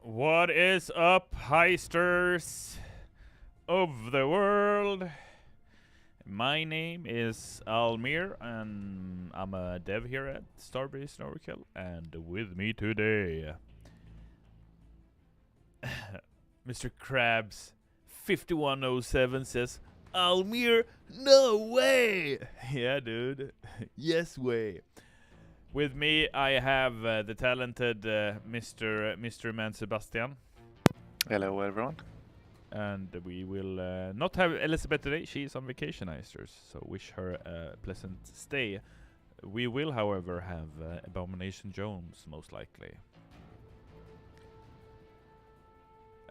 What is up, heisters of the world? My name is Almir, and I'm a dev here at Starbase Overkill. And with me today, Mr. Krabs 5107 says, Almir, no way! Yeah, dude. Yes way. With me, I have the talented Mr. Man Sebastian. Hello, everyone. And we will not have Elizabeth today. She is on vacation, heisters, so wish her a pleasant stay. We will, however, have Abomination Jones, most likely.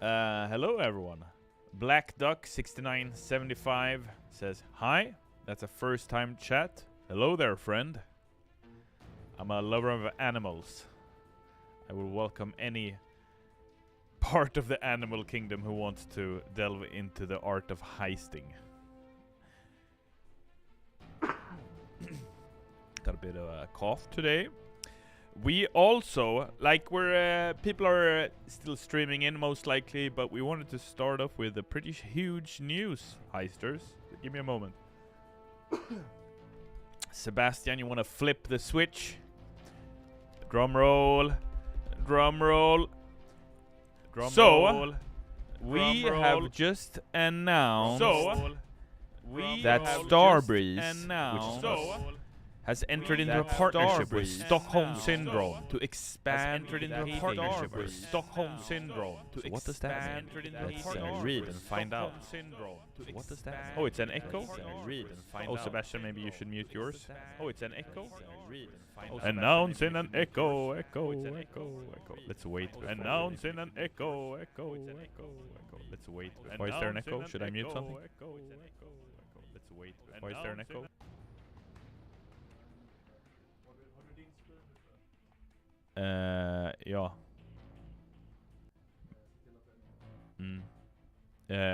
Hello, everyone. Black Duck 6975 says, hi, that's a first-time chat. Hello there, friend. I'm a lover of animals. I will welcome any part of the animal kingdom who wants to delve into the art of heisting. Got a bit of a cough today. We also, like people are still streaming in most likely, but we wanted to start off with a pretty huge news, heisters. Give me a moment. Sebastian, you want to flip the switch? Drum roll. Drum roll. We have just announced that Starbreeze has entered into a partnership with Stockholm Syndrome to expand So what does that mean? Let's read and find out. What does that mean? Oh, it's an echo? Oh, Sebastian, maybe you should mute yours. Oh, it's an echo? Announce in an echo. Let's wait. Announce in an echo. Let's wait. Why is there an echo? Should I mute something? Let's wait. Why is there an echo? Yeah.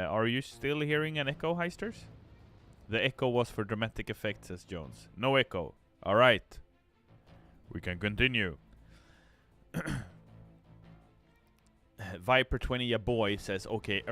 Are you still hearing an echo, heisters? The echo was for dramatic effect, says Jones. No echo. Alright. We can continue. Viper20 a boy says, okay,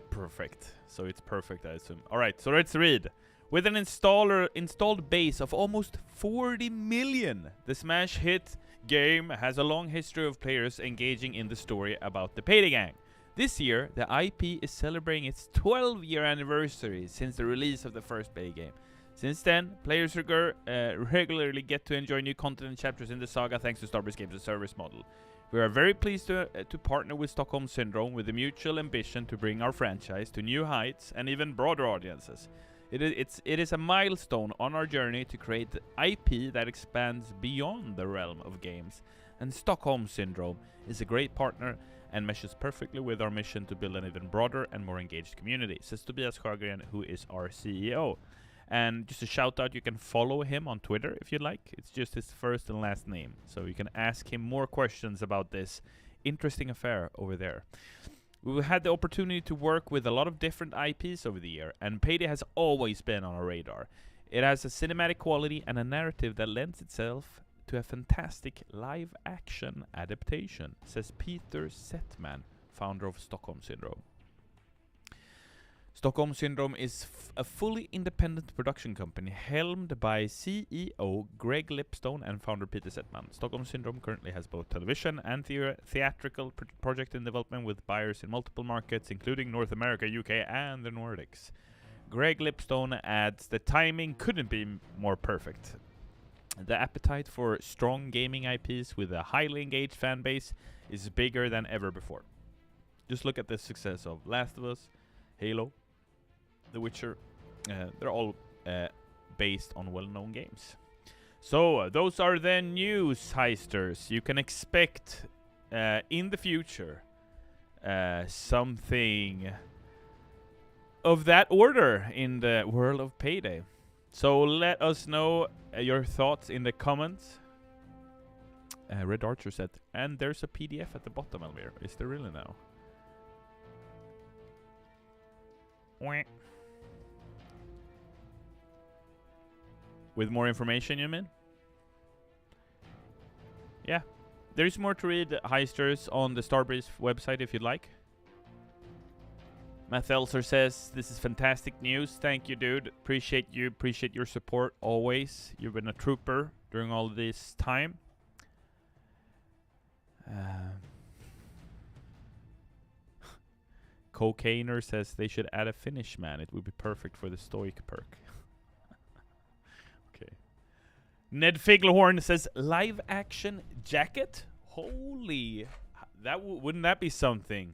perfect. So it's perfect, I assume. Alright, so let's read. With an installed base of almost 40 million, the smash hit game has a long history of players engaging in the story about the Payday gang. This year, the IP is celebrating its 12-year anniversary since the release of the first Payday game. Since then, players regularly get to enjoy new content and chapters in the saga thanks to Starbreeze Games' as a service model. We are very pleased to partner with Stockholm Syndrome with the mutual ambition to bring our franchise to new heights and even broader audiences. It is a milestone on our journey to create IP that expands beyond the realm of games, and Stockholm Syndrome is a great partner and meshes perfectly with our mission to build an even broader and more engaged community, says Tobias Sjögren, who is our CEO. And just a shout out, you can follow him on Twitter if you'd like. It's just his first and last name, so you can ask him more questions about this interesting affair over there. We've had the opportunity to work with a lot of different IPs over the year, and Payday has always been on our radar. It has a cinematic quality and a narrative that lends itself to a fantastic live-action adaptation, says Peter Settman, founder of Stockholm Syndrome. Stockholm Syndrome is a fully independent production company helmed by CEO Greg Lipstone and founder Peter Settman. Stockholm Syndrome currently has both television and theatrical project in development with buyers in multiple markets, including North America, UK, and the Nordics. Greg Lipstone adds, the timing couldn't be more perfect. The appetite for strong gaming IPs with a highly engaged fan base is bigger than ever before. Just look at the success of Last of Us, Halo, The Witcher. They're all based on well-known games. So, those are the news, heisters. You can expect in the future something of that order in the world of Payday. So, let us know your thoughts in the comments. Red Archer said, and there's a PDF at the bottom, Almir. Is there really now? With more information, you mean? Yeah. There is more to read, Heisters, on the Starbreeze website if you'd like. Matt Elser says, this is fantastic news. Thank you, dude. Appreciate you. Appreciate your support always. You've been a trooper during all this time. Cocaineer says they should add a finish man. It would be perfect for the stoic perk. Okay. Ned Figlehorn says live action jacket. Holy, that wouldn't that be something?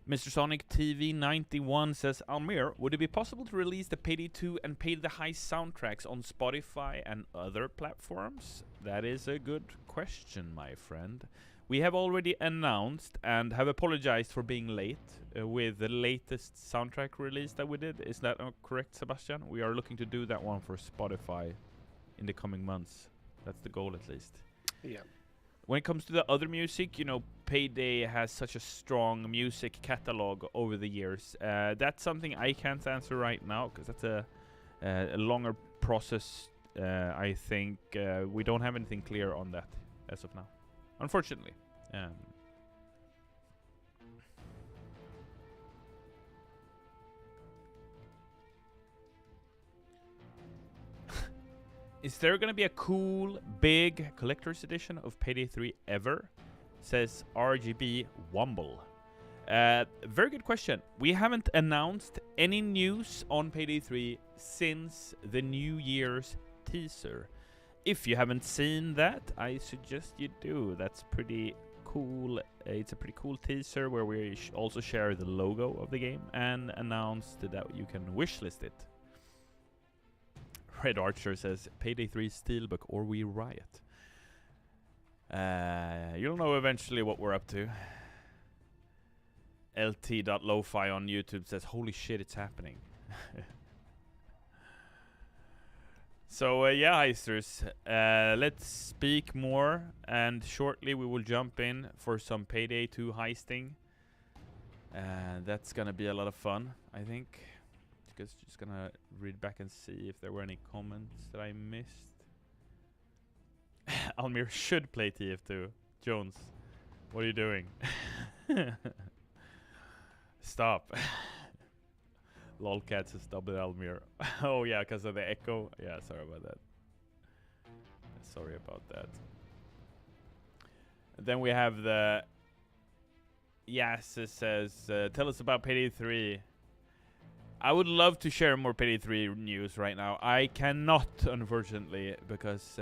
Mr. Sonic TV 91 says, Almir, would it be possible to release the Payday 2 and Payday the Heist soundtracks on Spotify and other platforms? That is a good question, my friend. We have already announced and have apologized for being late with the latest soundtrack release that we did. Is that correct, Sebastian? We are looking to do that one for Spotify in the coming months. That's the goal, at least. Yeah. When it comes to the other music, you know, Payday has such a strong music catalog over the years. That's something I can't answer right now, because that's a longer process. I think we don't have anything clear on that as of now, unfortunately. Is there gonna be a cool, big collector's edition of Payday 3 ever? Says RGB Wumble. Very good question. We haven't announced any news on Payday 3 since the New Year's teaser. If you haven't seen that, I suggest you do. That's pretty cool. It's a pretty cool teaser where we also share the logo of the game and announced that you can wishlist it. Red Archer says, Payday 3 Steelbook or we riot. You'll know eventually what we're up to. LT.lofi on YouTube says, holy shit, it's happening. So, yeah, Heisters, let's speak more, and shortly we will jump in for some Payday 2 heisting. That's gonna be a lot of fun, I think. Just gonna read back and see if there were any comments that I missed. Almir should play TF2. Jones, what are you doing? Stop. Lolcats has doubled Almir. Oh yeah, because of the echo. Yeah, sorry about that. Sorry about that. Then we have the Yes, it says, tell us about Payday 3. I would love to share more Payday 3 news right now. I cannot, unfortunately, because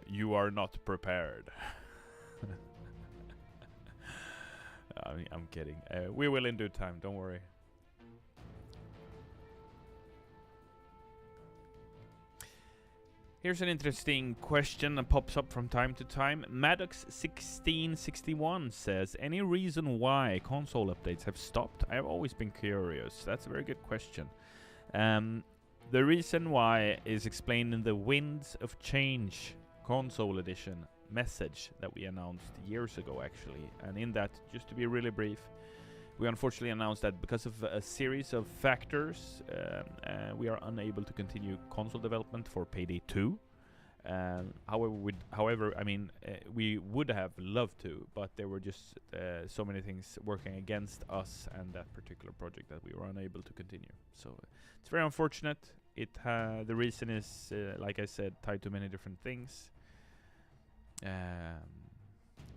you are not prepared. I'm kidding. We will in due time, don't worry. Here's an interesting question that pops up from time to time. Maddox1661 says, any reason why console updates have stopped? I have always been curious. That's a very good question. The reason why is explained in the Winds of Change console edition message that we announced years ago, actually. And in that, just to be really brief, we unfortunately announced that because of a series of factors, we are unable to continue console development for Payday 2. However, I mean, we would have loved to, but there were just so many things working against us and that particular project that we were unable to continue. So it's very unfortunate. The reason is, like I said, tied to many different things.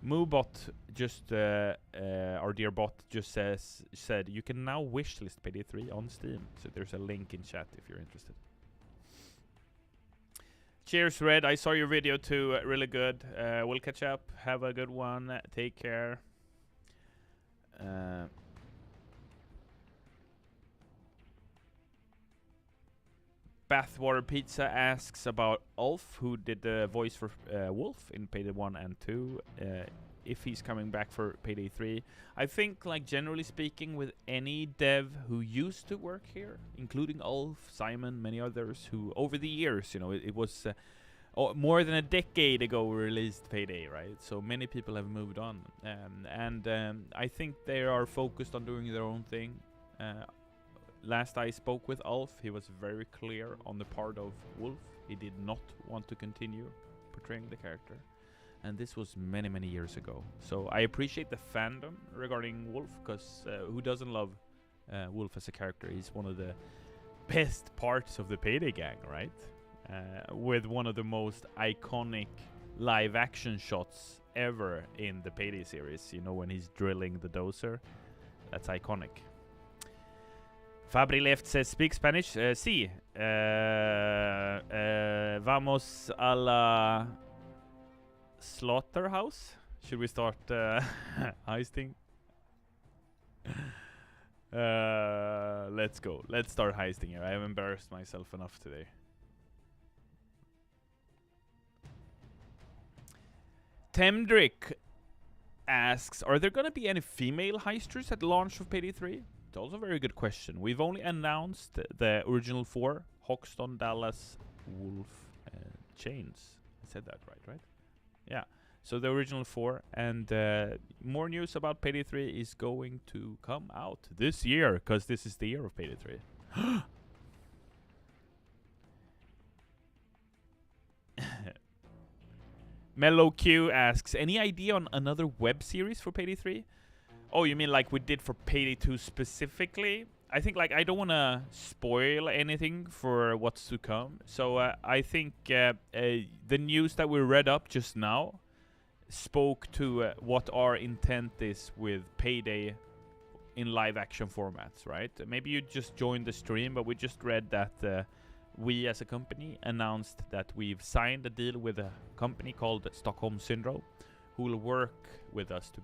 Moobot just our dear bot just said you can now wishlist Payday 3 on Steam. So there's a link in chat if you're interested. Cheers, Red. I saw your video too. Really good. We'll catch up. Have a good one. Take care. Bathwater Pizza asks about Ulf, who did the voice for Wolf in Payday 1 and 2, if he's coming back for Payday 3. I think, like, generally speaking, with any dev who used to work here, including Ulf, Simon, many others, who over the years, you know, it was more than a decade ago we released Payday, right? So many people have moved on. I think they are focused on doing their own thing. Last I spoke with Ulf, he was very clear on the part of Wolf He did not want to continue portraying the character. And this was many, many years ago. So I appreciate the fandom regarding Wolf, because who doesn't love Wolf as a character? He's one of the best parts of the Payday gang, right? With one of the most iconic live action shots ever in the Payday series. You know, when he's drilling the dozer. That's iconic. Fabri Left says, speak Spanish. Sí. Vamos a la slaughterhouse. Should we start heisting? Let's go. Let's start heisting here. I have embarrassed myself enough today. Temdrick asks, are there gonna be any female heisters at launch of Payday 3? It's also a very good question. We've only announced the original 4, Hoxton, Dallas, Wolf, and Chains. I said that right? Yeah. So the original 4, and more news about Payday 3 is going to come out this year, because this is the year of Payday 3. Mellow Q asks, any idea on another web series for Payday 3? Oh, you mean like we did for Payday 2 specifically? I think like I don't want to spoil anything for what's to come. So I think the news that we read up just now spoke to what our intent is with Payday in live action formats, right? Maybe you just joined the stream, but we just read that we as a company announced that we've signed a deal with a company called Stockholm Syndrome, who will work with us to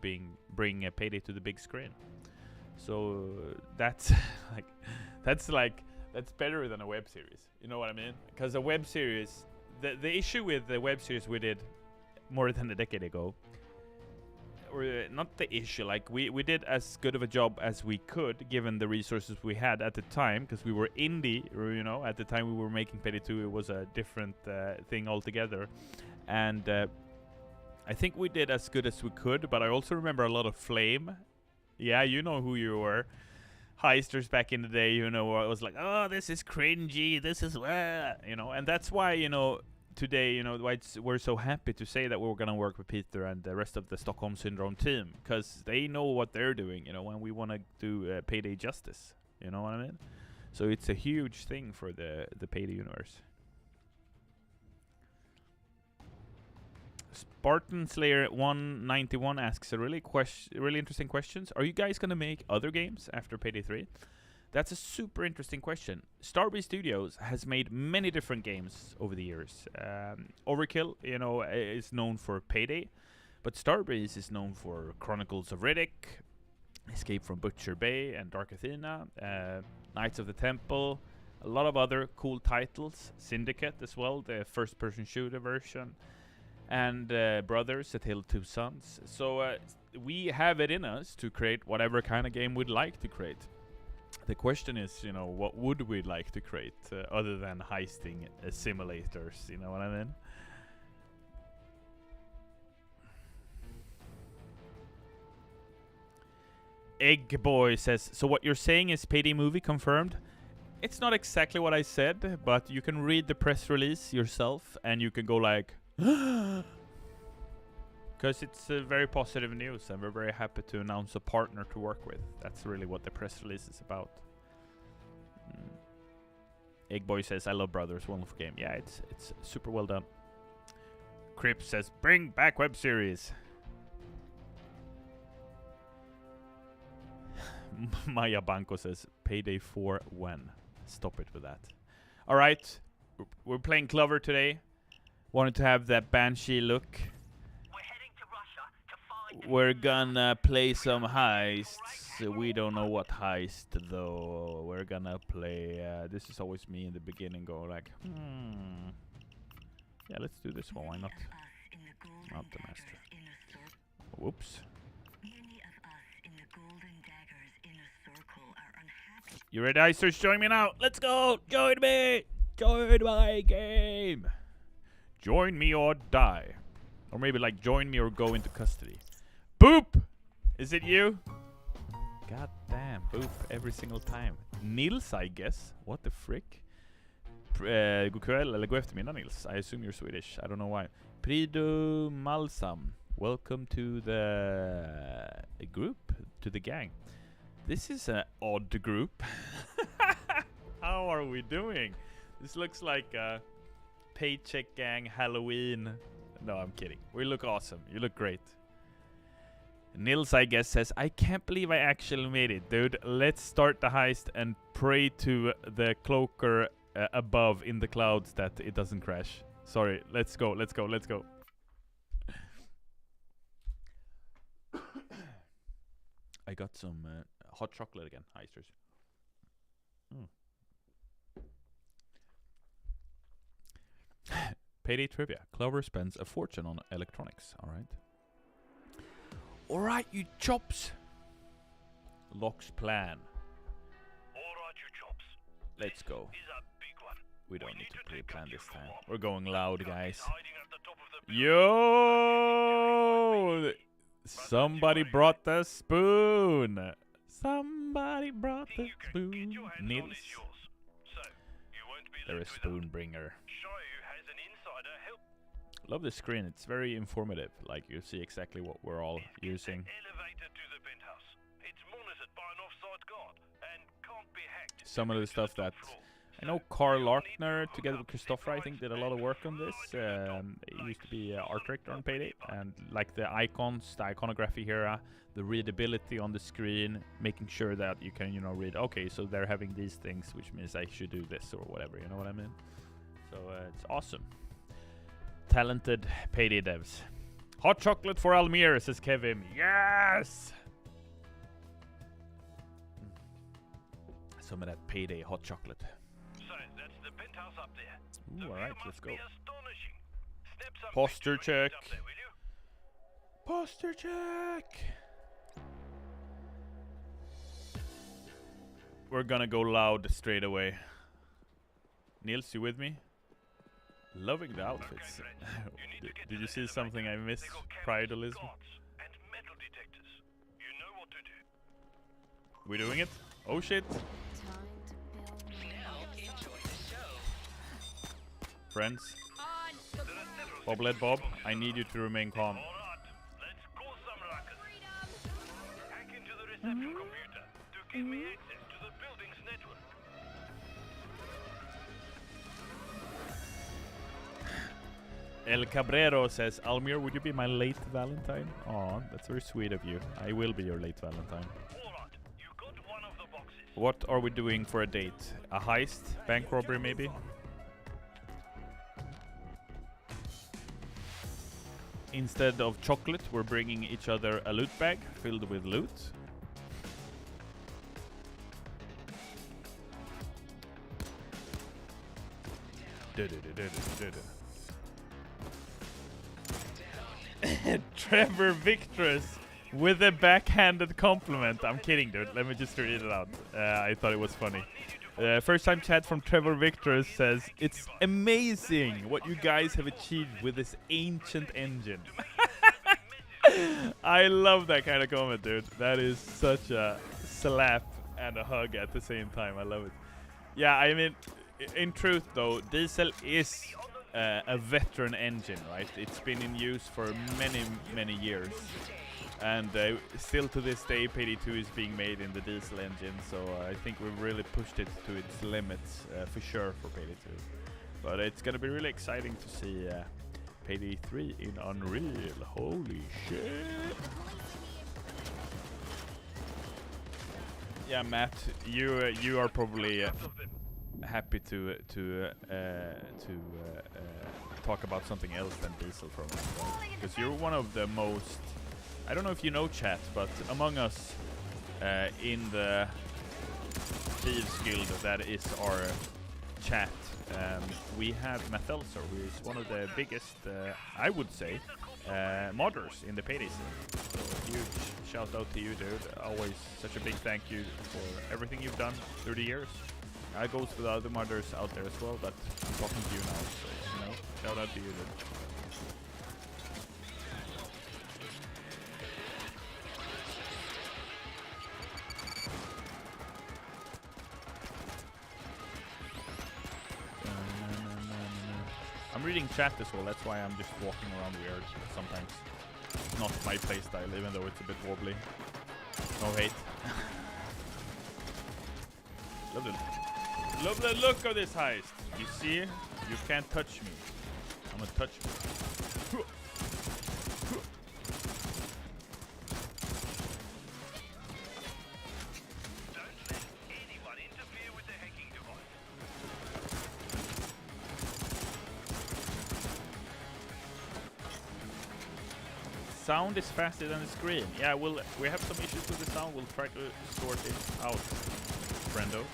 bring a Payday to the big screen. So that's that's better than a web series. You know what I mean? Because a web series, the issue with the web series we did more than a decade ago, or not the issue, like we did as good of a job as we could given the resources we had at the time, because we were indie, you know, at the time we were making Payday 2, it was a different thing altogether. And I think we did as good as we could, but I also remember a lot of flame. Yeah, you know who you were. Heisters back in the day, you know, I was like, oh, this is cringy, this is, you know, and that's why, you know, today, you know, why we're so happy to say that we're gonna work with Peter and the rest of the Stockholm Syndrome team, because they know what they're doing, you know, when we want to do Payday justice, you know what I mean? So it's a huge thing for the Payday universe. Spartan Slayer 191 asks a really interesting questions. Are you guys gonna make other games after Payday 3? That's a super interesting question. Starbreeze Studios has made many different games over the years. Overkill, you know, is known for Payday, but Starbreeze is known for Chronicles of Riddick, Escape from Butcher Bay and Dark Athena, Knights of the Temple, a lot of other cool titles, Syndicate as well, the first-person shooter version, and Brothers, A Tale of Two Sons. So we have it in us to create whatever kind of game we'd like to create. The question is, you know, what would we like to create other than heisting simulators, you know what I mean? Egg Boy says, so what you're saying is Payday movie confirmed? It's not exactly what I said, but you can read the press release yourself and you can go like, because it's very positive news, and we're very happy to announce a partner to work with. That's really what the press release is about. Egg Boy says, I love Brothers, wonderful game. Yeah, it's super well done. Crip says, bring back web series. Maya Banco says, Payday 4 when? Stop it with that. Alright, we're playing Clover today. Wanted to have that Banshee look. We're gonna play some heists. We don't know what heist though. We're gonna play. This is always me in the beginning, go like, yeah, let's do this one. Why not? Not the master. Whoops. You ready, Heisters? Join me now. Let's go. Join me. Join my game. Join me or die. Or maybe like join me or go into custody. Boop! Is it you? God damn, Boop every single time. Nils, I guess. What the frick? God kväll eller god eftermiddag Nils. I assume you're Swedish. I don't know why. Prido Malsam. Welcome to the group, to the gang. This is an odd group. How are we doing? This looks like a paycheck gang Halloween. No, I'm kidding. We look awesome. You look great. Nils, I guess, says, I can't believe I actually made it, dude. Let's start the heist and pray to the cloaker above in the clouds that it doesn't crash. Sorry, let's go, let's go, let's go. I got some hot chocolate again, heisters. Payday trivia. Clover spends a fortune on electronics, alright? Alright, you chops! Locke's plan. Alright, you chops. Let's go. This is a big one. We don't need to to pre-plan take this a time. few We're going loud, guys. hiding at the top of the Yo! Somebody brought the spoon! Somebody brought the spoon. Nils. They're a spoon bringer. Love the screen, it's very informative. Like, you see exactly what we're all using. Some of the stuff that I know Carl Larkner together with Christopher, I think, did a lot of work on this. He used to be art director on Payday, and like the icons, the iconography here, the readability on the screen, making sure that you can, you know, read, okay, so they're having these things, which means I should do this or whatever, you know what I mean? So it's awesome. Talented Payday devs. Hot chocolate for Almir, says Kevin. Yes! Some of that Payday hot chocolate. So that's the penthouse up there. Ooh, alright, let's go. Snap Posture check. there, Posture check. We're gonna go loud straight away. Niels, you with me? Loving the outfits. Did you see something I missed? Pridealism. We doing it? Oh shit. Friends. Bobblehead Bob, I need you to remain calm. Hack into the reception computer to give me access to the building's network. El Cabrero says, Almir, would you be my late Valentine? Aw, that's very sweet of you. I will be your late Valentine. Alright, you got one of the boxes. What are we doing for a date? A heist? Bank robbery, maybe? Instead of chocolate, we're bringing each other a loot bag filled with loot. Trevor Victress with a backhanded compliment. I'm kidding, dude. Let me just read it out. I thought it was funny. First time chat from Trevor Victress says, it's amazing what you guys have achieved with this ancient engine. I love that kind of comment, dude. That is such a slap and a hug at the same time. I love it. Yeah, I mean, in truth though, diesel is a veteran engine, right? It's been in use for many years, and still to this day Payday 2 is being made in the diesel engine, so I think we've really pushed it to its limits for sure for Payday 2. But it's gonna be really exciting to see Payday 3 in Unreal. Holy shit. Yeah, Matt, you are probably happy to talk about something else than diesel from us, right? Because you're one of the most, I don't know if you know chat, but among us in the Thieves Guild that is our chat, we have Mathelser, who is one of the biggest, I would say, modders in the Payday scene. So huge shout out to you, dude. Always such a big thank you for everything you've done through the years. That goes for the other modders out there as well, but I'm talking to you now, so, you know, shout out to you, dude. reading chat as well. That's why I'm just walking around weird sometimes. It's not my playstyle, even though it's a bit wobbly. No hate. Love the look of this heist. You see? You can't touch me. I'm gonna touch you. Don't let anyone interfere with the hacking device. Sound is faster than the screen. Yeah, we have some issues with the sound. We'll try to sort it out, friendo.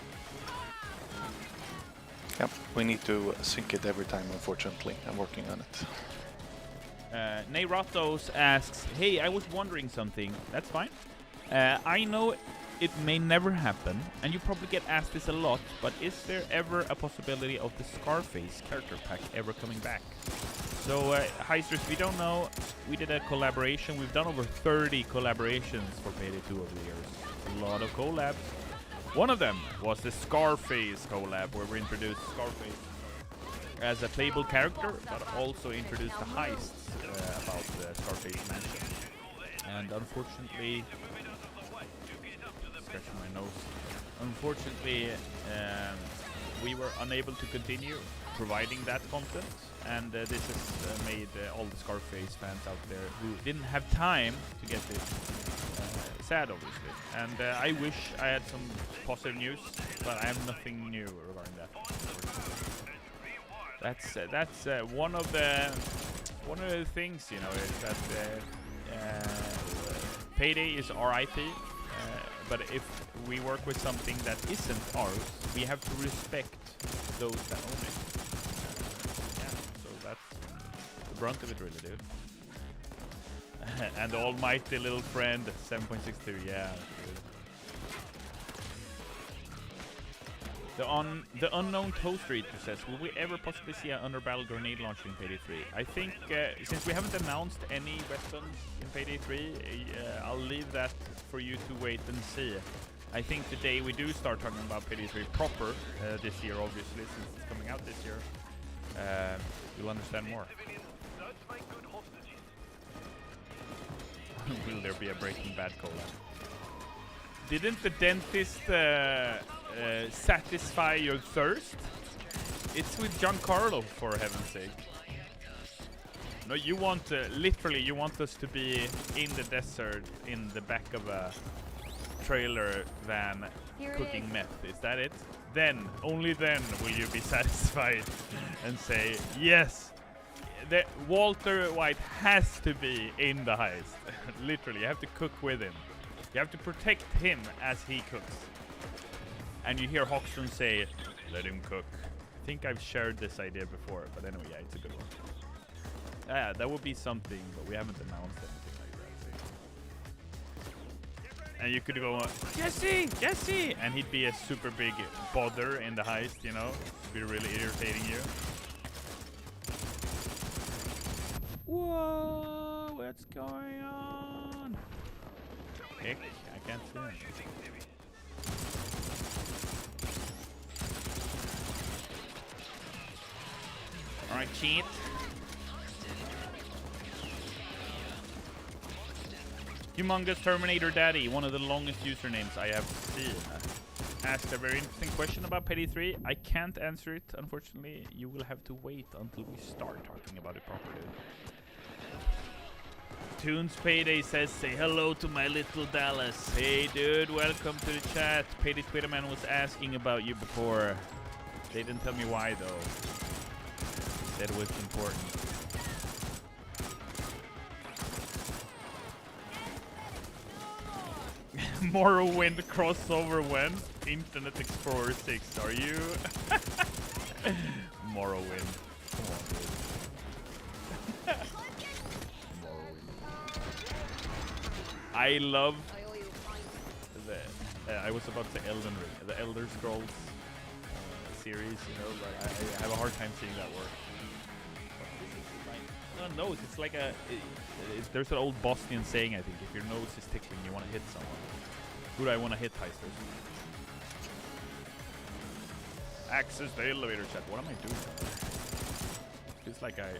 Yep, we need to sync it every time, unfortunately. I'm working on it. Neyratos asks, hey, I was wondering something. That's fine. I know it may never happen, and you probably get asked this a lot, but is there ever a possibility of the Scarface character pack ever coming back? So, Heisters, if you don't know, we did a collaboration. We've done over 30 collaborations for Payday 2 over the years. A lot of collabs. One of them was the Scarface collab, where we introduced Scarface as a playable character, but also introduced the heists about the Scarface mansion. And unfortunately, scratching my nose. Unfortunately, we were unable to continue providing that content, and this has made all the Scarface fans out there who didn't have time to get this sad, obviously. And I wish I had some positive news, but I have nothing new regarding that. That's one of the things, you know, is that Payday is our IP, but if we work with something that isn't ours, we have to respect those that own it. Yeah, so that's the brunt of it, really, dude. And the almighty little friend, 7.62, yeah. The unknown toaster eater says, will we ever possibly see an underbarrel grenade launcher in Payday 3? I think, since we haven't announced any weapons in Payday 3, I'll leave that for you to wait and see. I think the day we do start talking about Payday 3 proper, this year obviously, since it's coming out this year, you'll understand more. Will there be a Breaking Bad collab? Didn't the dentist satisfy your thirst? It's with Giancarlo, for heaven's sake. No, you want, literally, you want us to be in the desert in the back of a trailer van cooking meth. Is that it? Then, only then will you be satisfied and say, yes, Walter White has to be in the heist. Literally, you have to cook with him. You have to protect him as he cooks. And you hear Hoxton say, let him cook. I think I've shared this idea before, but anyway, yeah, it's a good one. Yeah, that would be something, but we haven't announced anything like that. And you could go, Jesse! Jesse! And he'd be a super big bother in the heist, you know? Be really irritating you. Whoa! What's going on? Heck, I can't see him. Alright, cheat. Humongous Terminator Daddy, one of the longest usernames I have seen, asked a very interesting question about Payday 3. I can't answer it, unfortunately. You will have to wait until we start talking about it properly. Tunes Payday says, say hello to my little Dallas. Hey dude, welcome to the chat. Payday Twitterman was asking about you before. They didn't tell me why though. Said it was important. Morrowind crossover when? Internet Explorer 6, are you? Morrowind. Come on, dude. I love the, I was about to say Elden Ring, the Elder Scrolls series, you know, like I have a hard time seeing that work. No, nose, it's like a, there's an old Bosnian saying, I think, if your nose is tickling, you want to hit someone. Who do I want to hit, Heisters? Access the elevator chat, what am I doing? Feels like I have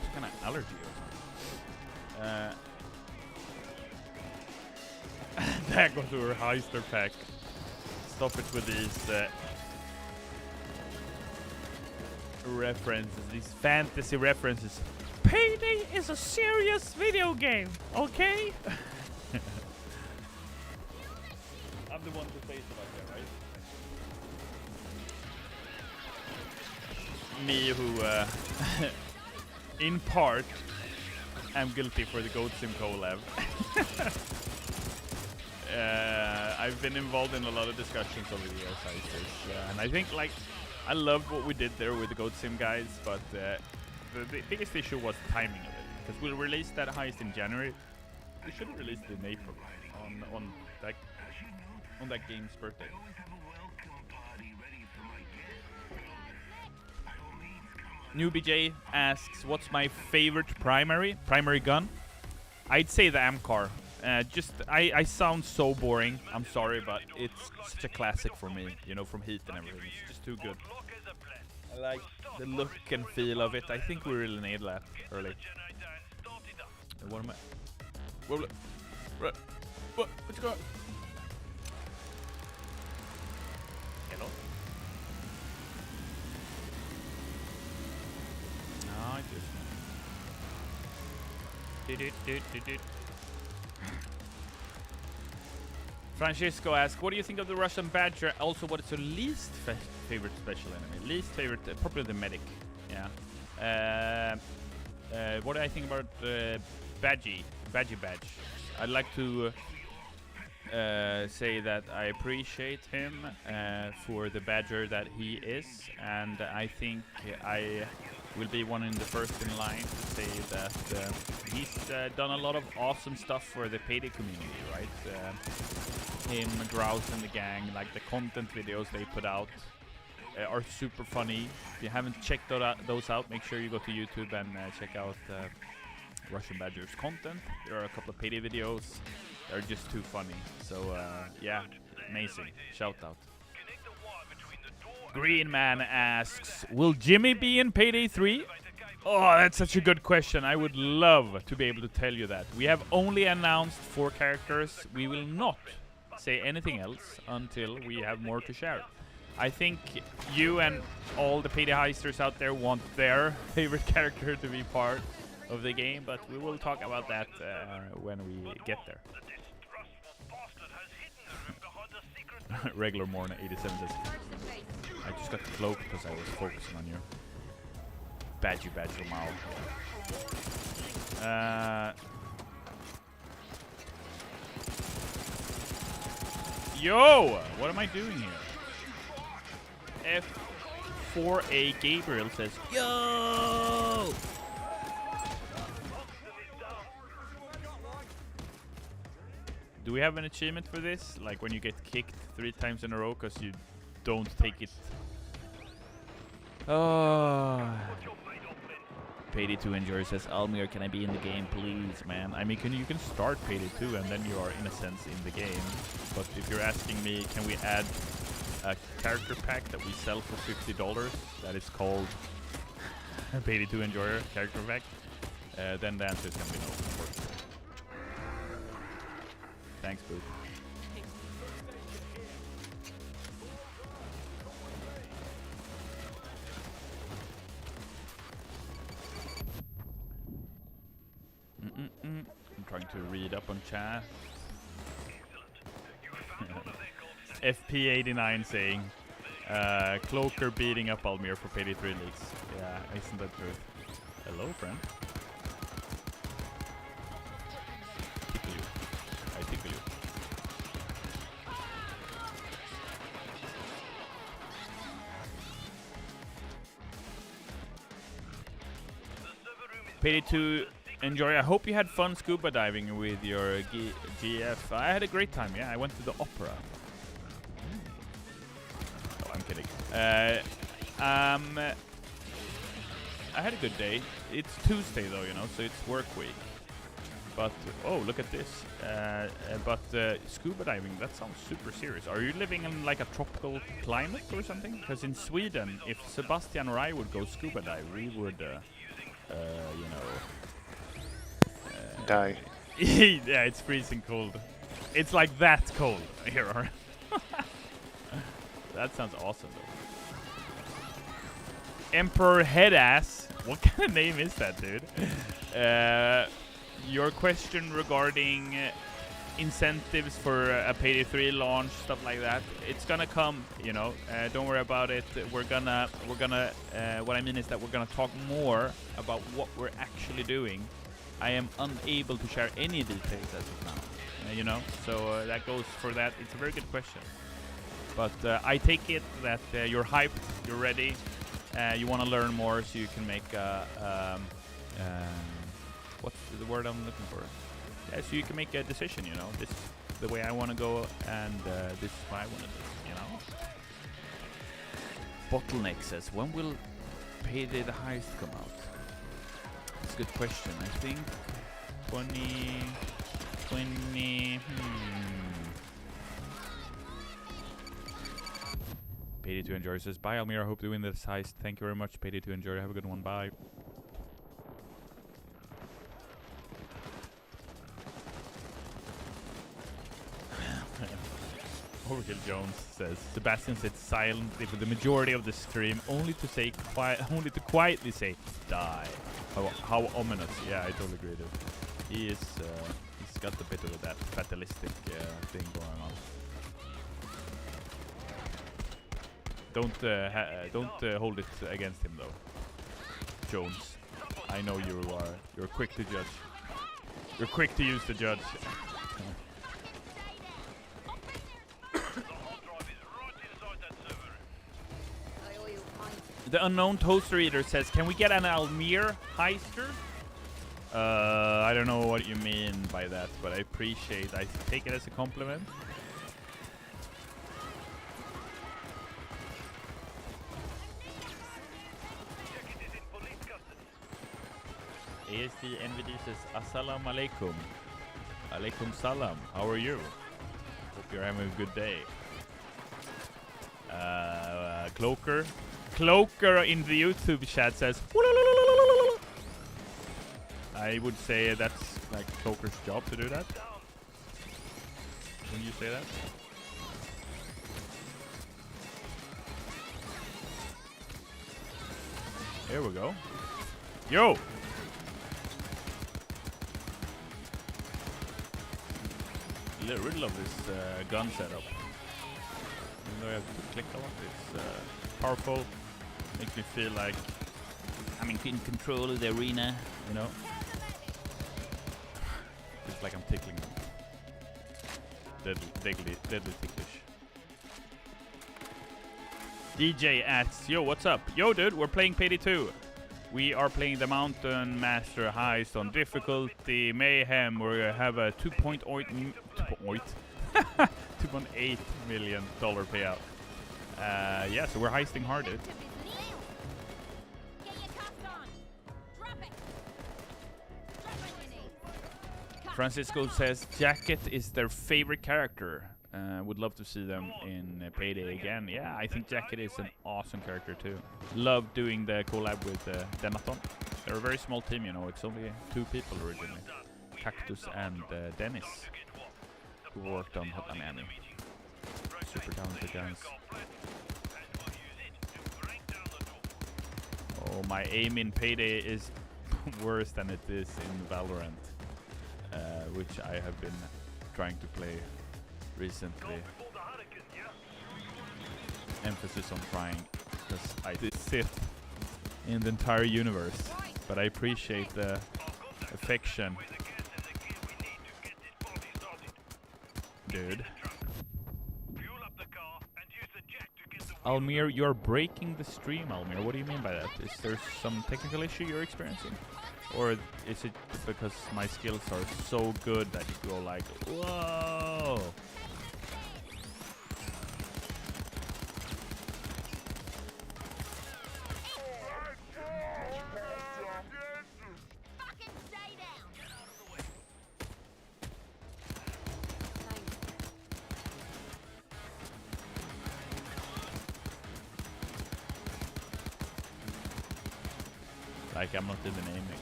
some kind of allergy or something. There goes our heister pack. Stop it with these references, these fantasy references. Payday is a serious video game, okay? I'm the one to say it about that, right? Me who, in part, am guilty for the Goat Sim collab. I've been involved in a lot of discussions over the years, and I think, like, I loved what we did there with the Goat Sim guys, but the biggest issue was timing of it, because we'll release that heist in January. We should have released it in April, on that game's birthday. Newbie J asks, what's my favorite primary gun? I'd say the Amcar. I sound so boring. I'm sorry, but it's such a classic for me. You know, from Heat and everything. It's just too good. I like the look and feel of it. I think we really nailed that early. What am I? What's going on? Hello? No, I just. Francisco asks, what do you think of the Russian Badger? Also, what is your least favorite special enemy? Least favorite, probably the medic. Yeah. What do I think about Badgie? I'd like to say that I appreciate him for the Badger that he is, and I think I will be one in the first in line to say that he's done a lot of awesome stuff for the Payday community, right? Him, Grouse, and the gang, like the content videos they put out are super funny. If you haven't checked those out, make sure you go to YouTube and check out Russian Badger's content. There are a couple of Payday videos. They're just too funny. So yeah, amazing. Shout out. Green Man asks, will Jimmy be in Payday 3? Oh, that's such a good question. I would love to be able to tell you that. We have only announced 4 characters. We will not say anything else until we have more to share. I think you and all the Payday heisters out there want their favorite character to be part of the game, but we will talk about that when we get there. Regular Morna 87 says, I just got the cloak because I was focusing on you. Badger Mao. Yo! What am I doing here? F4A Gabriel says, yo! Do we have an achievement for this? Like when you get kicked 3 times in a row because you don't take it. Oh. Payday 2 Enjoyer says, Almir, can I be in the game, please, man? I mean, you can start Payday 2 and then you are, in a sense, in the game. But if you're asking me, can we add a character pack that we sell for $50 that is called Payday 2 Enjoyer character pack, then the answer is going to be no, unfortunately. Thanks, Boo. I'm trying to read up on chat. FP89 saying, Cloaker beating up Almir for Payday 3 leaks. Yeah, isn't that true? Hello, friend. Tickle you. I tickle you. Payday 2 Enjoy. I hope you had fun scuba diving with your GF. I had a great time. Yeah, I went to the opera. Oh, I'm kidding. I had a good day. It's Tuesday though, you know, so it's work week. But oh, look at this. But scuba diving, that sounds super serious. Are you living in like a tropical climate or something? Because in Sweden, if Sebastian or I would go scuba dive, we would, you know, Die. yeah, it's freezing cold. It's like that cold here. That sounds awesome though. Emperor Headass. What kind of name is that, dude? Your question regarding incentives for a Payday 3 launch, stuff like that, it's gonna come, you know. Don't worry about it. We're gonna. What I mean is that we're gonna talk more about what we're actually doing. I am unable to share any details as of now, you know. So that goes for that. It's a very good question. But I take it that you're hyped, you're ready, you want to learn more, so you can make what's the word I'm looking for? Yeah, so you can make a decision, you know. This is the way I want to go, and this is what I want to do, you know. Bottleneck says, when will Payday the Heist come out? That's a good question. I think 2020. Payday 2 Enjoy says, bye Almir, I hope you win this heist. Thank you very much, Payday 2 Enjoy. Have a good one. Bye. Overkill Jones says, Sebastian sits silently for the majority of the stream, only to quietly say, die. How ominous. Yeah, I totally agree. He is, he's got a bit of that fatalistic thing going on. Don't hold it against him though, Jones. I know you're quick to judge. You're quick to use the judge. The unknown toaster eater says, can we get an Almir heister? I don't know what you mean by that, but I appreciate. I take it as a compliment. ASD NVD says, Assalamu alaikum. Alaikum salam. How are you? Hope you're having a good day. Cloaker in the YouTube chat says, I would say that's like Cloaker's job to do that. Wouldn't you say that? Here we go. Yo! Really love this gun setup. Even though I have to click a lot, it's powerful. Makes me feel like I'm in control of the arena, you know. Feels like I'm tickling them. Deadly ticklish. DJ asks, yo, what's up? Yo, dude, we're playing Payday 2. We are playing the Mountain Master Heist on difficulty Mayhem. We have a $2.8 million payout. Yeah, so we're heisting hard, dude. Francisco says Jacket is their favorite character. Would love to see them in Payday again. Yeah, I think Jacket is an awesome character too. Love doing the collab with Denaton. They're a very small team, you know. It's only 2 people originally. Cactus and Dennis, who worked on Hotline Miami. Super talented guys. Oh, my aim in Payday is worse than it is in Valorant, which I have been trying to play recently. Emphasis on trying, because I did sit in the entire universe, but I appreciate the affection. Dude. Almir, you're breaking the stream, Almir. What do you mean by that? Is there some technical issue you're experiencing? Or is it because my skills are so good that you go like, whoa? Like, I'm not even aiming.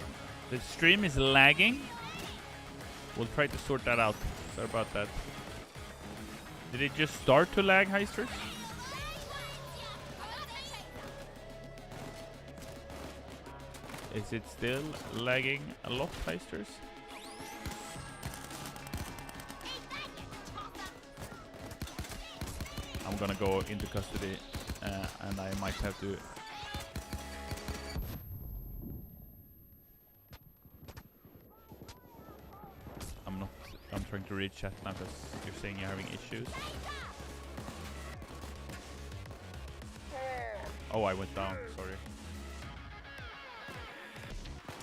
The stream is lagging. We'll try to sort that out. Sorry about that. Did it just start to lag, Heisters? Is it still lagging a lot, Heisters? I'm gonna go into custody, and I might have to... I'm trying to read chat now because you're saying you're having issues. Oh, I went down, sorry.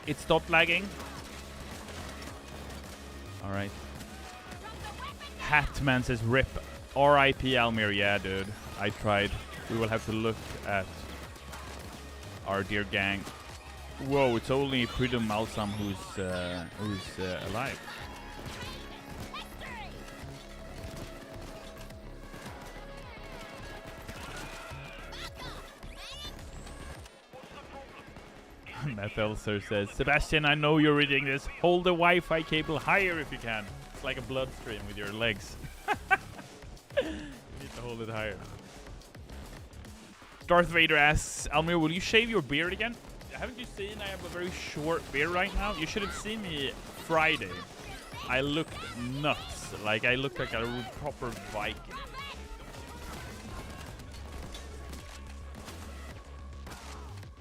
It stopped lagging. Alright. Hatman says rip. R.I.P. Almir. Yeah, dude. I tried. We will have to look at our dear gang. Whoa, it's only Freedom Malsam who's alive. Matt Elser says, Sebastian, I know you're reading this. Hold the Wi-Fi cable higher if you can. It's like a bloodstream with your legs. You need to hold it higher. Darth Vader asks, Almir, will you shave your beard again? Haven't you seen I have a very short beard right now? You should have seen me Friday. I looked nuts. Like, I looked like a proper Viking.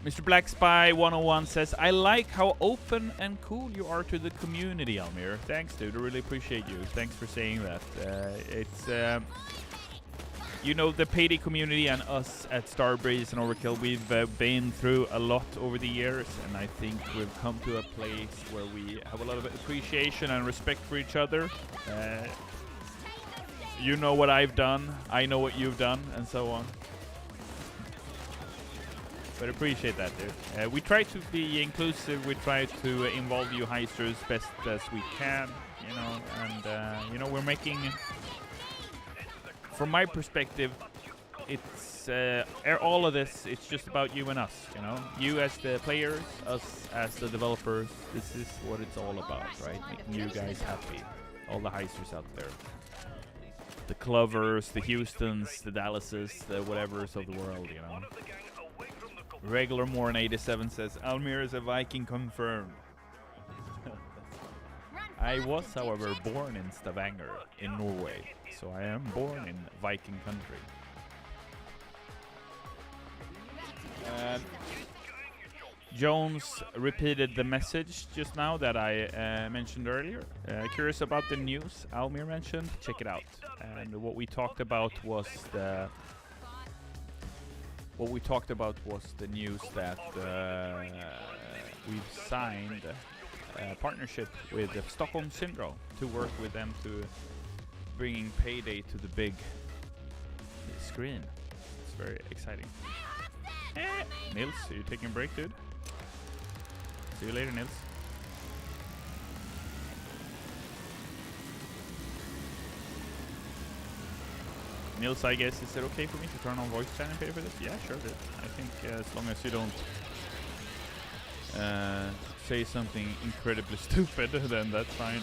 Mr. Black Spy 101 says, I like how open and cool you are to the community, Almir. Thanks, dude. I really appreciate you. Thanks for saying that. It's, you know, the Payday community and us at Starbreeze and Overkill, we've been through a lot over the years, and I think we've come to a place where we have a lot of appreciation and respect for each other. You know what I've done, I know what you've done, and so on. But appreciate that, dude. We try to be inclusive. We try to involve you heisters best as we can, you know. And you know, we're making, from my perspective, it's all of this. It's just about you and us, you know. You as the players, us as the developers. This is what it's all about, right? Making you guys happy. All the heisters out there. The Clovers, the Houstons, the Dallases, the whatevers of the world, you know. Regular Morn 87 says, Almir is a Viking confirmed. I was, however, born in Stavanger, in Norway. So I am born in Viking country. Jones repeated the message just now that I mentioned earlier. Curious about the news Almir mentioned? Check it out. And what we talked about was the... What we talked about was the news that we've signed a partnership with the Stockholm Syndrome to work with them to bringing Payday to the big screen. It's very exciting. Nils, are you taking a break, dude? See you later, Nils. Nils, I guess, is it okay for me to turn on voice chat and pay for this? Yeah, sure, dude. I think as long as you don't say something incredibly stupid, then that's fine.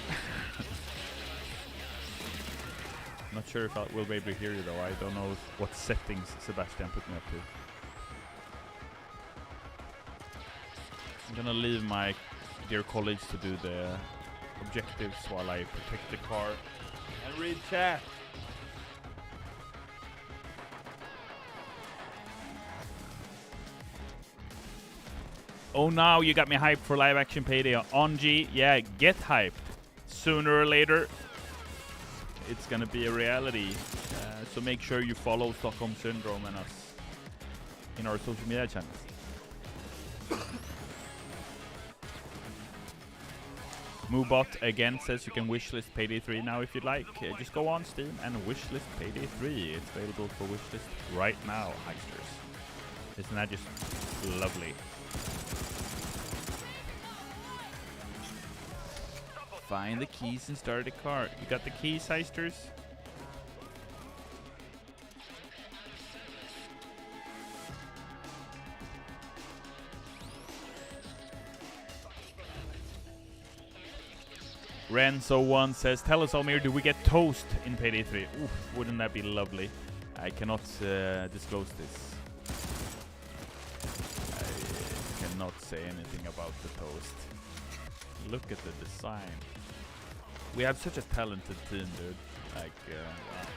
Not sure if I will be able to hear you, though. I don't know what settings Sebastian put me up to. I'm gonna leave my dear colleagues to do the objectives while I protect the car and read chat. Oh, now you got me hyped for live action Payday on G. Yeah, get hyped. Sooner or later, it's gonna be a reality. So make sure you follow Stockholm Syndrome and us in our social media channels. Moobot again says you can wishlist Payday 3 now if you'd like. Just go on Steam and wishlist Payday 3. It's available for wishlist right now, heisters. Isn't that just lovely? Find the keys and start the car. You got the keys, heisters? Renzo1 says, tell us, Almir, do we get toast in Payday 3? Oof, wouldn't that be lovely? I cannot disclose this. I cannot say anything about the toast. Look at the design. We have such a talented team, dude. Like, wow.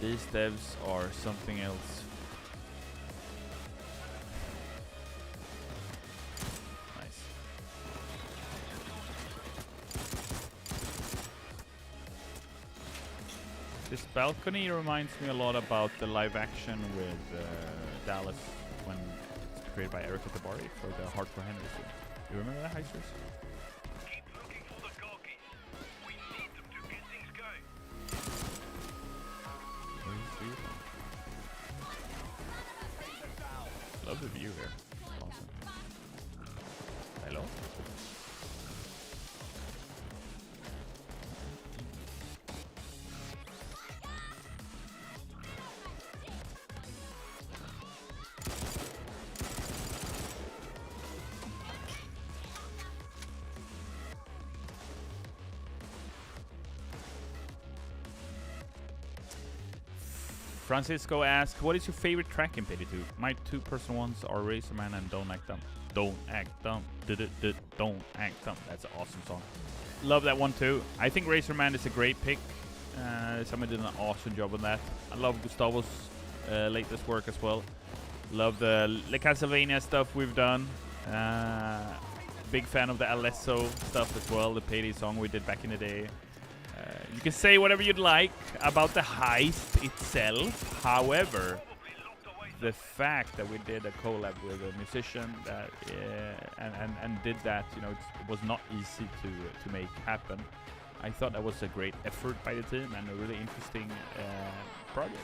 These devs are something else. Nice. This balcony reminds me a lot about the live action with Dallas when it's created by Erica Tabari for the Hardcore Henderson. You remember that, Heisters? Keep looking for the corgis. We need them to get things going. Love the view here. Awesome. Hello. Francisco asks, what is your favorite track in Payday 2? My two personal ones are Razorman and Don't Act Dumb. Don't Act Dumb. Don't Act Dumb. That's an awesome song. Love that one too. I think Razorman is a great pick. Someone did an awesome job on that. I love Gustavo's latest work as well. Love the Castlevania stuff we've done. Big fan of the Alesso stuff as well, the Payday song we did back in the day. You can say whatever you'd like about the heist itself. However, the fact that we did a collab with a musician that and did that, you know, it was not easy to make happen. I thought that was a great effort by the team and a really interesting project.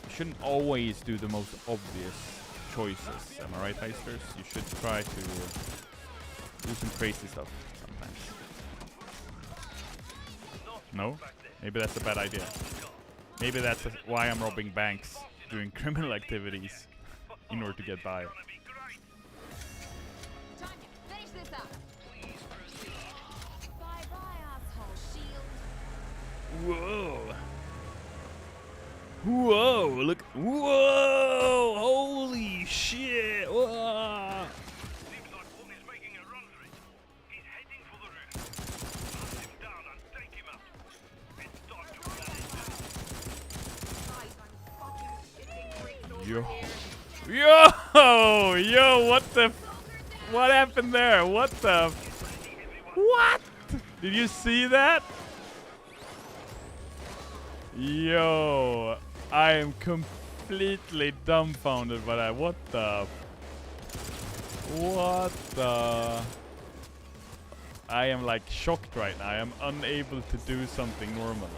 You shouldn't always do the most obvious choices. Am I right, Heisters? You should try to do some crazy stuff sometimes. No? Maybe that's a bad idea. Maybe that's why I'm robbing banks, doing criminal activities in order to get by. Whoa! Whoa! Look! Whoa! Holy shit! Whoa! Seems like one is making a run for it. He's heading for the roof. Hunt him down and take him out. It's time to Yo! Yo! What the? What happened there? What the? What? Did you see that? Yo! I am completely dumbfounded by that. What the? What the? I am like shocked right now. I am unable to do something normal.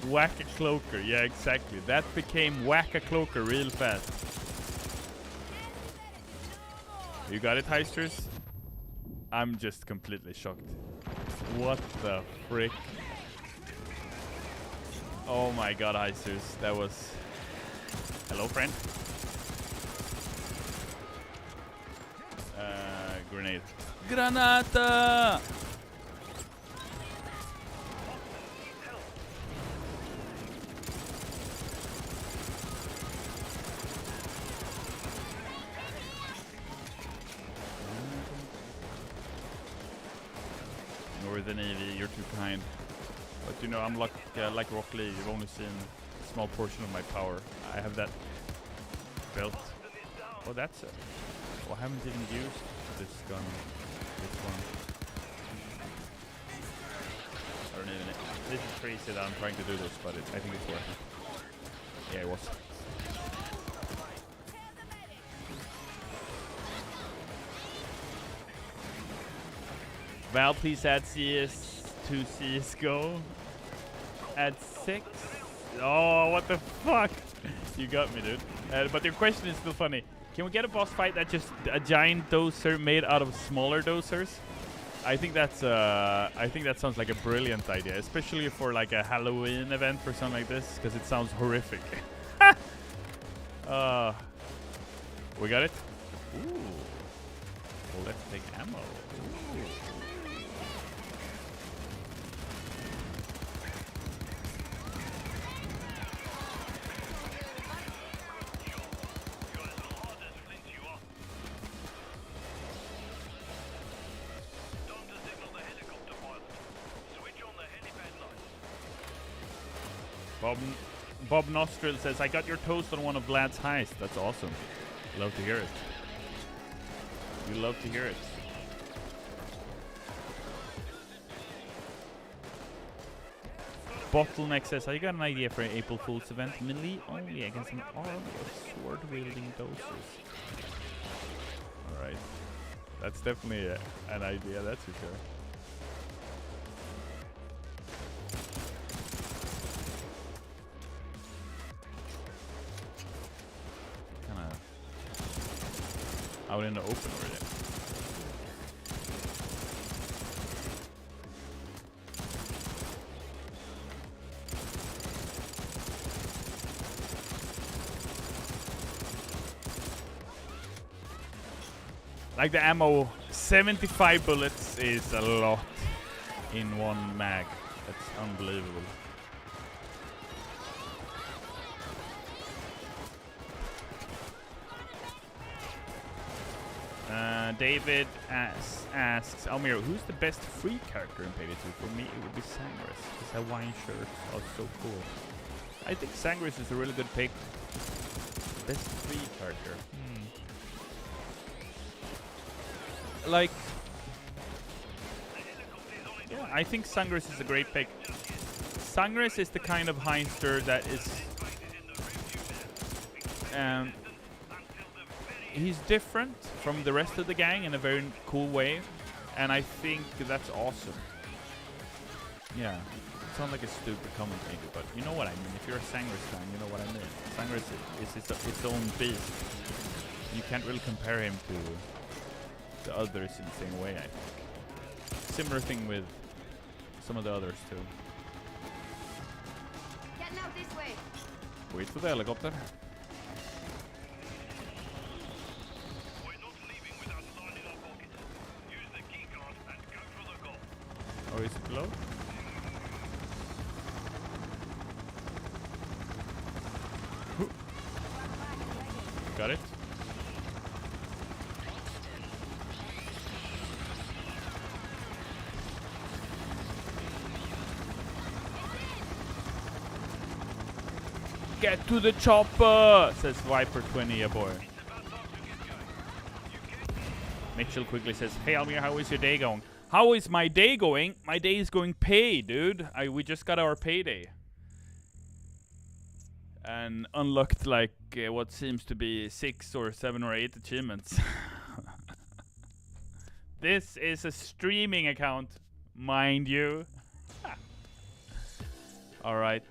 Whack-a-cloaker. Yeah, exactly. That became whack-a-cloaker real fast. You got it, Heisters? I'm just completely shocked. What the frick? Oh my god, Heisters. That was... Hello, friend. Grenade. Granata! Northern Navy, you're too kind. But you know, I'm like Rock Lee. You've only seen a small portion of my power. I have that belt. Oh, that's it. Oh, I haven't even used this gun. This one. I don't even. This is crazy that I'm trying to do this, but I think it's worth it. Yeah, it was. Val, please add CS to CSGO. Add 6. Oh, what the fuck? You got me, dude. But your question is still funny. Can we get a boss fight that's just a giant doser made out of smaller dosers? I think that's I think that sounds like a brilliant idea, especially for like a Halloween event or something like this, because it sounds horrific. We got it. Ooh. Well, let's take ammo. Ooh. Bob Nostril says, I got your toast on one of Vlad's heists. That's awesome. Love to hear it. You love to hear it. Bottleneck says, I got an idea for an April Fool's event. Melee only against an army of sword-wielding doses. Alright. That's definitely an idea, that's for sure. Out in the open already. Like the ammo, 75 bullets is a lot in one mag. That's unbelievable. David asks, Almir, who's the best free character in Payday 2? For me, it would be Sangris. His Hawaiian shirts are so cool. I think Sangris is a really good pick. Best free character. Like, yeah, I think Sangris is a great pick. Sangris is the kind of heister that is... he's different from the rest of the gang in a very cool way, and I think that's awesome. Yeah, it sounds like a stupid comment maybe, but you know what I mean. If you're a Sangris fan, you know what I mean. Sangris is its own beast. You can't really compare him to the others in the same way, I think. Similar thing with some of the others too. Getting out this way. Wait for the helicopter. Oh, is it below? Got it. Get to the chopper, says Viper20, a boy. Mitchell quickly says, hey Almir, how is your day going? How is my day going? My day is going pay, dude. We just got our payday. And unlocked like what seems to be 6 or 7 or 8 achievements. This is a streaming account, mind you. Alright.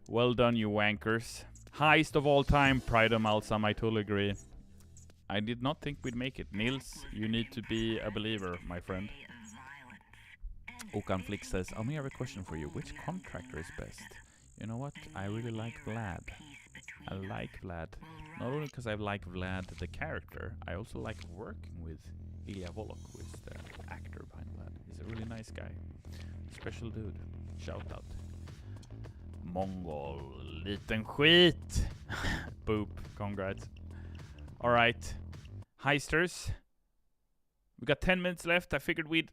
Well done, you wankers. Heist of all time, Pride of Malsam, I totally agree. I did not think we'd make it. Nils, you need to be a believer, my friend. Okan Flick says, I have a question for you. Which contractor is best? You know what? I really like Vlad. I like Vlad. Not only because I like Vlad the character, I also like working with Ilya Volok, who is the actor behind Vlad. He's a really nice guy. Special dude. Shout out. Mongol, liten skit. Boop. Congrats. Alright. Heisters. We got 10 minutes left. I figured we'd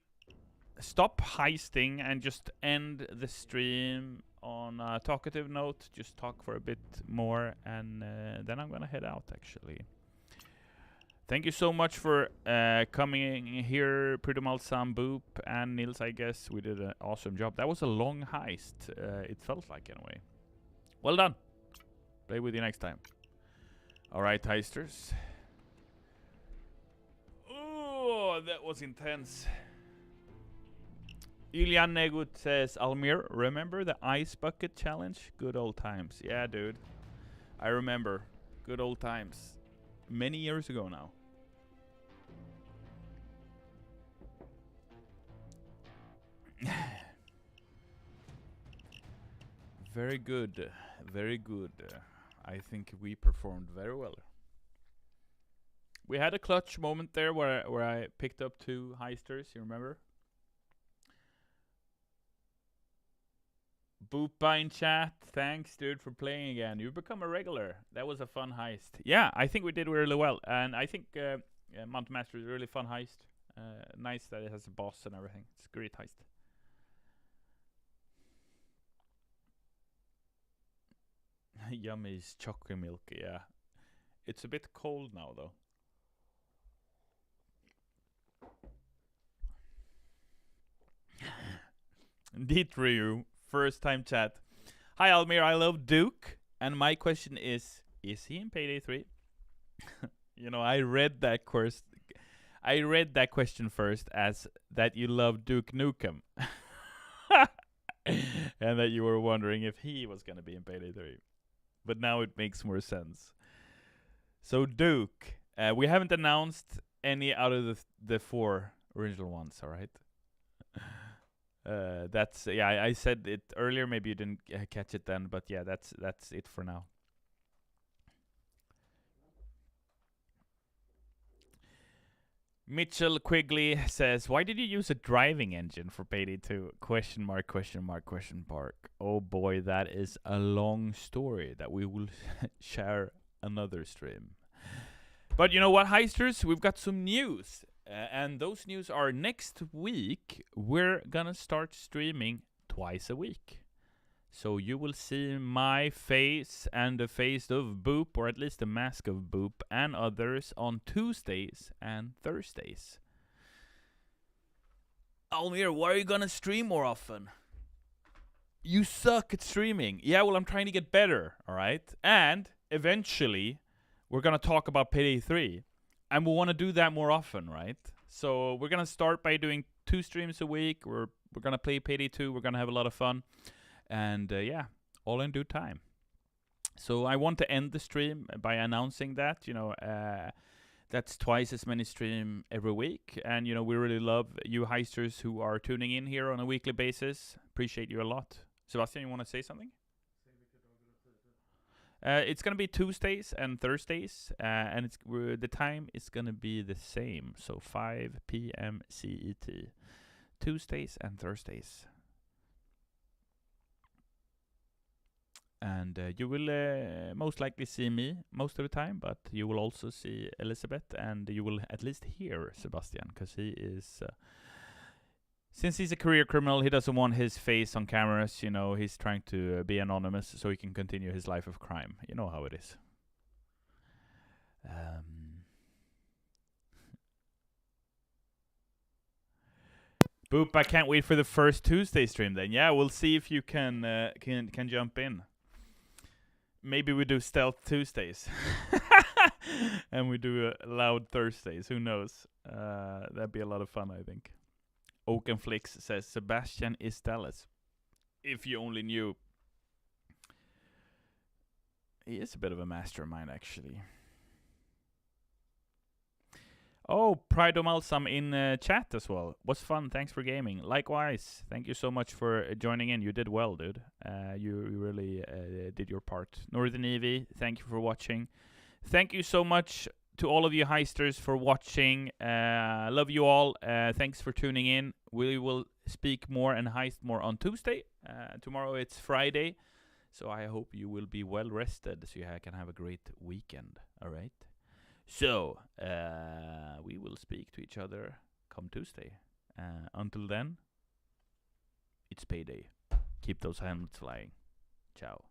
stop heisting and just end the stream on a talkative note. Just talk for a bit more, and then I'm gonna head out, actually. Thank you so much for coming here, Pretty Malsam, Boop, and Nils, I guess. We did an awesome job. That was a long heist. It felt like, anyway. Well done. Play with you next time. Alright, heisters. Oh, that was intense. Ilyan Negut says, Almir, remember the ice bucket challenge? Good old times. Yeah, dude. I remember. Good old times. Many years ago now. Very good. Very good. I think we performed very well. We had a clutch moment there where I picked up 2 heisters, you remember? Boopa in chat, thanks dude for playing again. You've become a regular. That was a fun heist. Yeah, I think we did really well. And I think Mount Master is a really fun heist. Nice that it has a boss and everything. It's a great heist. Yummy's chocolate milk, yeah. It's a bit cold now though. Indeed, Ryu. First time chat. Hi Almir, I love Duke. And my question is he in Payday 3? You know, I read that question first as that you love Duke Nukem. And that you were wondering if he was gonna be in Payday 3. But now it makes more sense. So Duke, we haven't announced any out of the 4 original ones, alright? That's I said it earlier. Maybe you didn't catch it then, but yeah, that's it for now. Mitchell Quigley says, "Why did you use a driving engine for Payday 2? Question mark, question mark, question mark. Oh boy, that is a long story that we will share another stream. But you know what, heisters? We've got some news. And those news are next week, we're gonna start streaming twice a week. So you will see my face and the face of Boop, or at least the mask of Boop, and others on Tuesdays and Thursdays. Almir, why are you gonna stream more often? You suck at streaming. Yeah, well, I'm trying to get better, alright? And eventually, we're gonna talk about Payday 3. And we want to do that more often, right? So we're going to start by doing 2 streams a week. We're going to play Payday 2. We're going to have a lot of fun. And yeah, all in due time. So I want to end the stream by announcing that, you know, that's twice as many stream every week. And, you know, we really love you heisters who are tuning in here on a weekly basis. Appreciate you a lot. Sebastian, you want to say something? It's gonna be Tuesdays and Thursdays, and the time is gonna be the same, so 5 p.m. CET, Tuesdays and Thursdays. And you will most likely see me most of the time, but you will also see Elizabeth, and you will at least hear Sebastian, because he is... since he's a career criminal, he doesn't want his face on cameras, you know, he's trying to be anonymous so he can continue his life of crime. You know how it is. Boop, I can't wait for the first Tuesday stream then. Yeah, we'll see if you can jump in. Maybe we do Stealth Tuesdays. And we do Loud Thursdays, who knows. That'd be a lot of fun, I think. Oakenflix says, Sebastian is Dallas. If you only knew. He is a bit of a mastermind, actually. Oh, Pridomalsam in chat as well. Was fun. Thanks for gaming. Likewise. Thank you so much for joining in. You did well, dude. You really did your part. Northern Evie, thank you for watching. Thank you so much to all of you heisters for watching. Love you all. Thanks for tuning in. We will speak more and heist more on Tuesday. Tomorrow it's Friday. So I hope you will be well rested so you can have a great weekend. All right? So, we will speak to each other come Tuesday. Until then, it's Payday. Keep those helmets flying. Ciao.